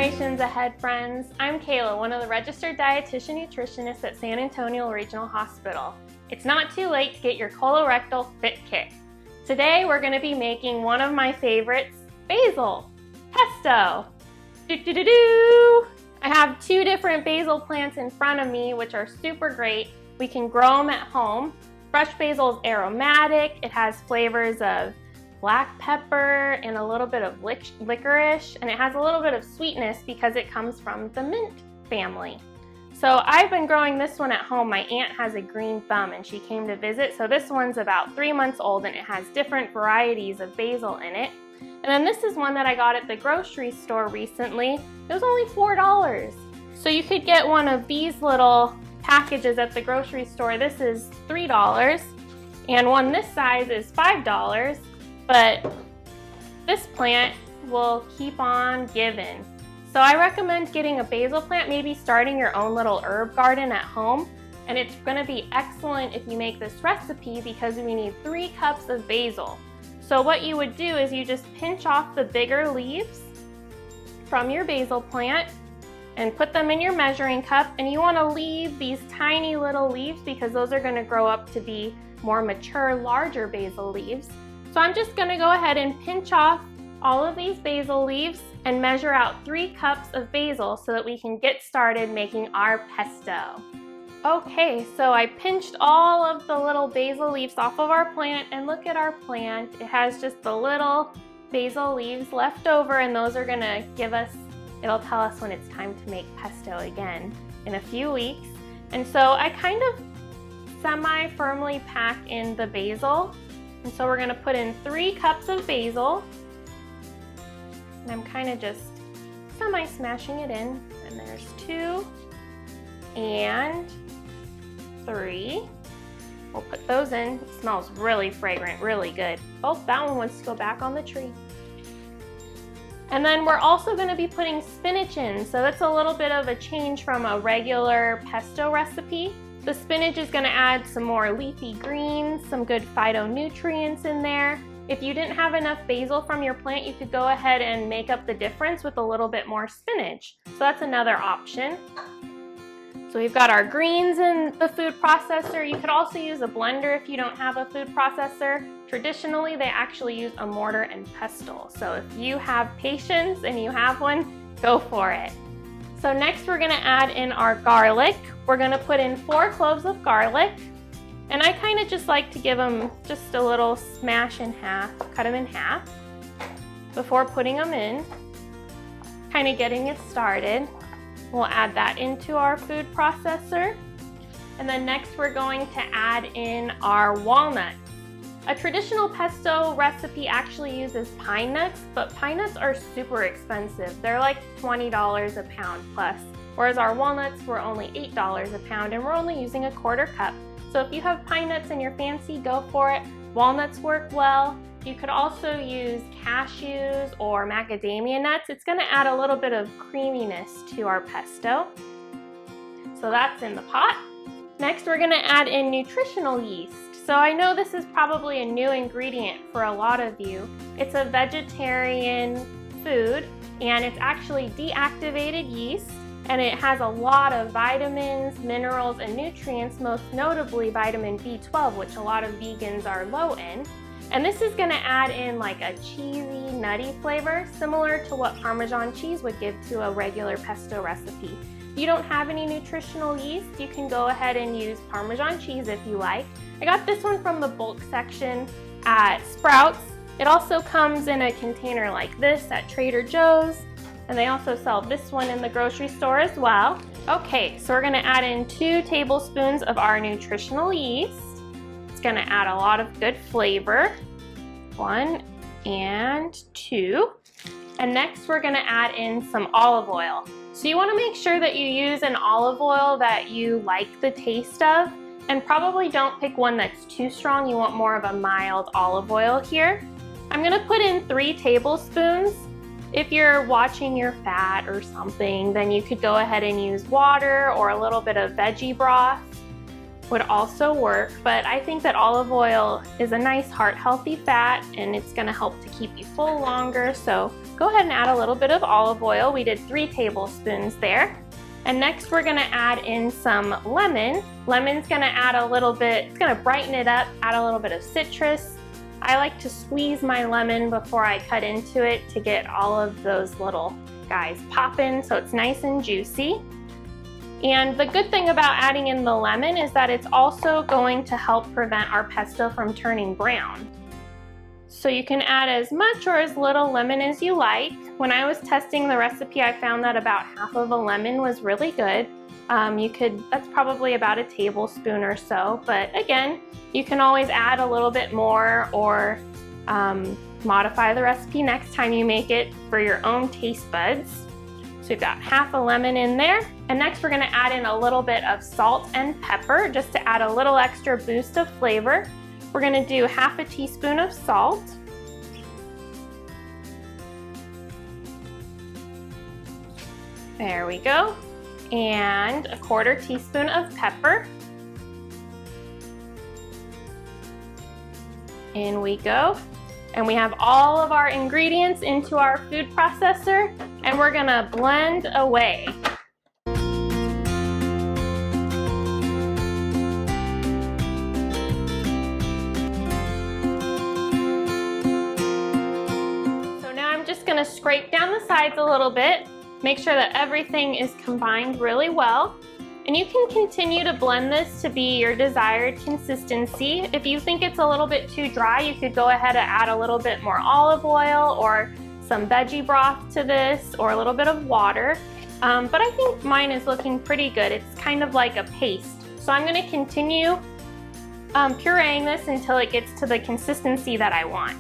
Generations Ahead, friends. I'm Kayla, one of the registered dietitian nutritionists at San Antonio Regional Hospital. It's not too late to get your colorectal fit kit. Today we're going to be making one of my favorites, basil, pesto. I have two different basil plants in front of me, which are super great. We can grow them at home. Fresh basil is aromatic. It has flavors of black pepper and a little bit of licorice, and it has a little bit of sweetness because it comes from the mint family. So I've been growing this one at home. My aunt has a green thumb and she came to visit. So this one's about 3 months old and it has different varieties of basil in it. And then this is one that I got at the grocery store recently. It was only $4. So you could get one of these little packages at the grocery store. This is $3 and one this size is $5. But this plant will keep on giving. So I recommend getting a basil plant, maybe starting your own little herb garden at home. And it's gonna be excellent if you make this recipe because we need 3 cups of basil. So what you would do is you just pinch off the bigger leaves from your basil plant and put them in your measuring cup. And you wanna leave these tiny little leaves because those are gonna grow up to be more mature, larger basil leaves. So I'm just gonna go ahead and pinch off all of these basil leaves and measure out 3 cups of basil so that we can get started making our pesto. Okay, so I pinched all of the little basil leaves off of our plant, and look at our plant. It has just the little basil leaves left over, and those are gonna give us, it'll tell us when it's time to make pesto again in a few weeks. And so I kind of semi-firmly pack in the basil. And so we're gonna put in 3 cups of basil. And I'm kind of just semi-smashing it in. And there's 2 and 3. We'll put those in. It smells really fragrant, really good. Oh, that one wants to go back on the tree. And then we're also gonna be putting spinach in. So that's a little bit of a change from a regular pesto recipe. The spinach is going to add some more leafy greens, some good phytonutrients in there. If you didn't have enough basil from your plant, you could go ahead and make up the difference with a little bit more spinach. So that's another option. So we've got our greens in the food processor. You could also use a blender if you don't have a food processor. Traditionally, they actually use a mortar and pestle. So if you have patience and you have one, go for it. So next we're gonna add in our garlic. We're gonna put in 4 cloves of garlic. And I kind of just like to give them just a little smash in half, cut them in half before putting them in, kind of getting it started. We'll add that into our food processor. And then next we're going to add in our walnuts. A traditional pesto recipe actually uses pine nuts, but pine nuts are super expensive. They're like $20 a pound plus, whereas our walnuts were only $8 a pound, and we're only using a 1/4 cup. So if you have pine nuts in your fancy, go for it. Walnuts work well. You could also use cashews or macadamia nuts. It's gonna add a little bit of creaminess to our pesto. So that's in the pot. Next, we're gonna add in nutritional yeast. So I know this is probably a new ingredient for a lot of you. It's a vegetarian food and it's actually deactivated yeast, and it has a lot of vitamins, minerals, and nutrients, most notably vitamin B12, which a lot of vegans are low in. And this is gonna add in like a cheesy, nutty flavor, similar to what Parmesan cheese would give to a regular pesto recipe. If you don't have any nutritional yeast, you can go ahead and use Parmesan cheese if you like. I got this one from the bulk section at Sprouts. It also comes in a container like this at Trader Joe's, and they also sell this one in the grocery store as well. Okay, so we're gonna add in 2 tablespoons of our nutritional yeast. It's gonna add a lot of good flavor. 1 and 2. And next we're gonna add in some olive oil. So you wanna make sure that you use an olive oil that you like the taste of, and probably don't pick one that's too strong. You want more of a mild olive oil here. I'm gonna put in 3 tablespoons. If you're watching your fat or something, then you could go ahead and use water or a little bit of veggie broth. would also work, but I think that olive oil is a nice heart-healthy fat and it's gonna help to keep you full longer. So go ahead and add a little bit of olive oil. We did 3 tablespoons there. And next we're gonna add in some lemon. Lemon's gonna add a little bit, it's gonna brighten it up, add a little bit of citrus. I like to squeeze my lemon before I cut into it to get all of those little guys popping so it's nice and juicy. And the good thing about adding in the lemon is that it's also going to help prevent our pesto from turning brown. So you can add as much or as little lemon as you like. When I was testing the recipe, I found that about half of a lemon was really good. That's probably about a tablespoon or so, but again, you can always add a little bit more or modify the recipe next time you make it for your own taste buds. So we've got half a lemon in there. And next we're gonna add in a little bit of salt and pepper just to add a little extra boost of flavor. We're gonna do half a teaspoon of salt. There we go. And a 1/4 teaspoon of pepper. In we go. And we have all of our ingredients into our food processor, and we're gonna blend away. So now I'm just gonna scrape down the sides a little bit, make sure that everything is combined really well. And you can continue to blend this to be your desired consistency. If you think it's a little bit too dry, you could go ahead and add a little bit more olive oil or some veggie broth to this or a little bit of water. But I think mine is looking pretty good. It's kind of like a paste. So I'm gonna continue pureeing this until it gets to the consistency that I want.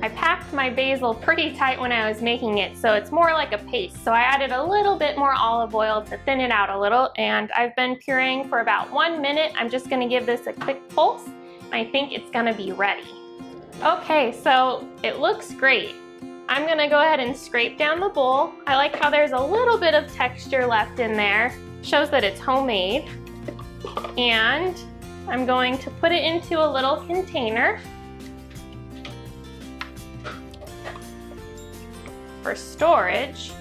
I packed my basil pretty tight when I was making it, so it's more like a paste. So I added a little bit more olive oil to thin it out a little, and I've been pureeing for about 1 minute. I'm just gonna give this a quick pulse. I think it's gonna be ready. Okay, so it looks great. I'm gonna go ahead and scrape down the bowl. I like how there's a little bit of texture left in there. Shows that it's homemade. And I'm going to put it into a little container for storage.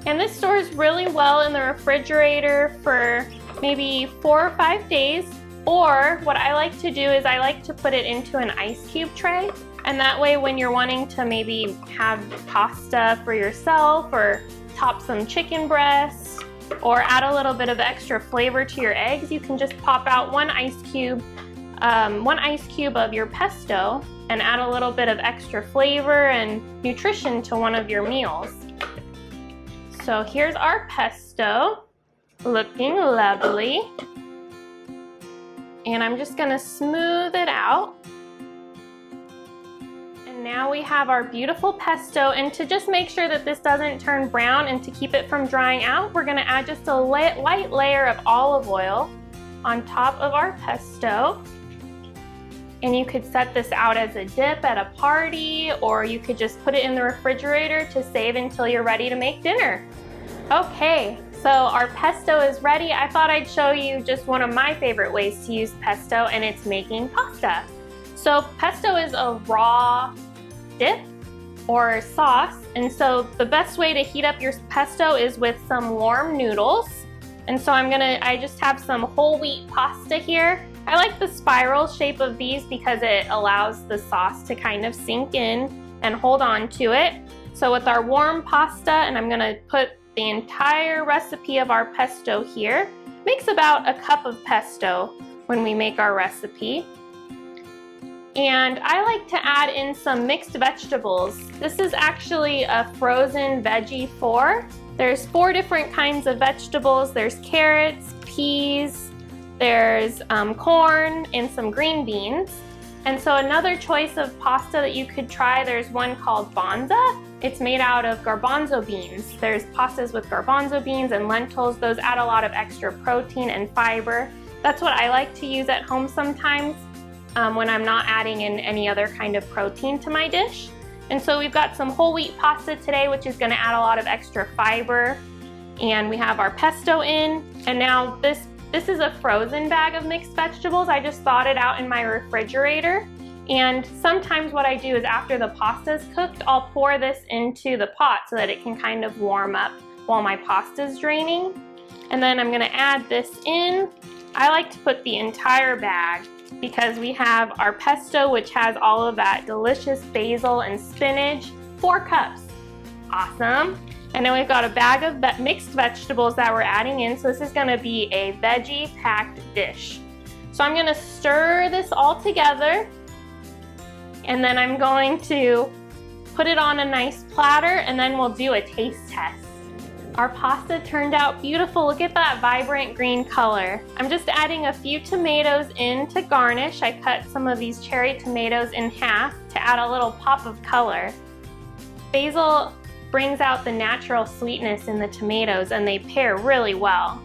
And this stores really well in the refrigerator for maybe 4 or 5 days. Or what I like to do is I like to put it into an ice cube tray. And that way when you're wanting to maybe have pasta for yourself or top some chicken breasts or add a little bit of extra flavor to your eggs, you can just pop out one ice cube of your pesto and add a little bit of extra flavor and nutrition to one of your meals. So here's our pesto, looking lovely. And I'm just gonna smooth it out. And now we have our beautiful pesto, and to just make sure that this doesn't turn brown and to keep it from drying out, we're gonna add just a light layer of olive oil on top of our pesto. And you could set this out as a dip at a party, or you could just put it in the refrigerator to save until you're ready to make dinner. Okay, so our pesto is ready. I thought I'd show you just one of my favorite ways to use pesto, and it's making pasta. So pesto is a raw dip or sauce, and so the best way to heat up your pesto is with some warm noodles. And so I just have some whole wheat pasta here. I like the spiral shape of these because it allows the sauce to kind of sink in and hold on to it. So with our warm pasta, and I'm gonna put the entire recipe of our pesto here. Makes about a cup of pesto when we make our recipe. And I like to add in some mixed vegetables. This is actually a frozen veggie 4. There's 4 different kinds of vegetables. There's carrots, peas, there's corn, and some green beans. And so another choice of pasta that you could try, there's one called banza. It's made out of garbanzo beans. There's pastas with garbanzo beans and lentils. Those add a lot of extra protein and fiber. That's what I like to use at home sometimes when I'm not adding in any other kind of protein to my dish. And so we've got some whole wheat pasta today, which is gonna add a lot of extra fiber. And we have our pesto in, and now this is a frozen bag of mixed vegetables. I just thawed it out in my refrigerator. And sometimes what I do is after the pasta is cooked, I'll pour this into the pot so that it can kind of warm up while my pasta is draining. And then I'm gonna add this in. I like to put the entire bag because we have our pesto, which has all of that delicious basil and spinach, 4 cups. Awesome. And then we've got a bag of mixed vegetables that we're adding in. So this is gonna be a veggie packed dish. So I'm gonna stir this all together, and then I'm going to put it on a nice platter, and then we'll do a taste test. Our pasta turned out beautiful. Look at that vibrant green color. I'm just adding a few tomatoes in to garnish. I cut some of these cherry tomatoes in half to add a little pop of color. Basil brings out the natural sweetness in the tomatoes, and they pair really well.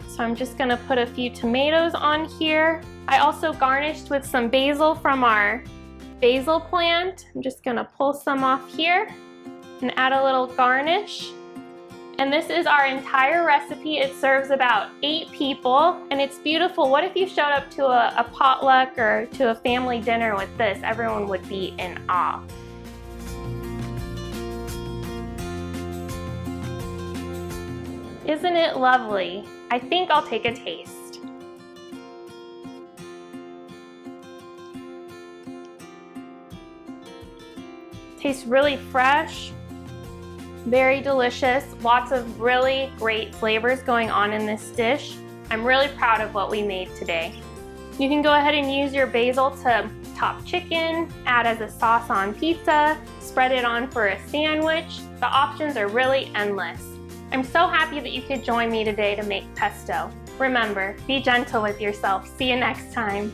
So I'm just gonna put a few tomatoes on here. I also garnished with some basil from our basil plant. I'm just gonna pull some off here and add a little garnish. And this is our entire recipe. It serves about 8 people, and it's beautiful. What if you showed up to a potluck or to a family dinner with this? Everyone would be in awe. Isn't it lovely? I think I'll take a taste. Tastes really fresh, very delicious, lots of really great flavors going on in this dish. I'm really proud of what we made today. You can go ahead and use your basil to top chicken, add as a sauce on pizza, spread it on for a sandwich. The options are really endless. I'm so happy that you could join me today to make pesto. Remember, be gentle with yourself. See you next time.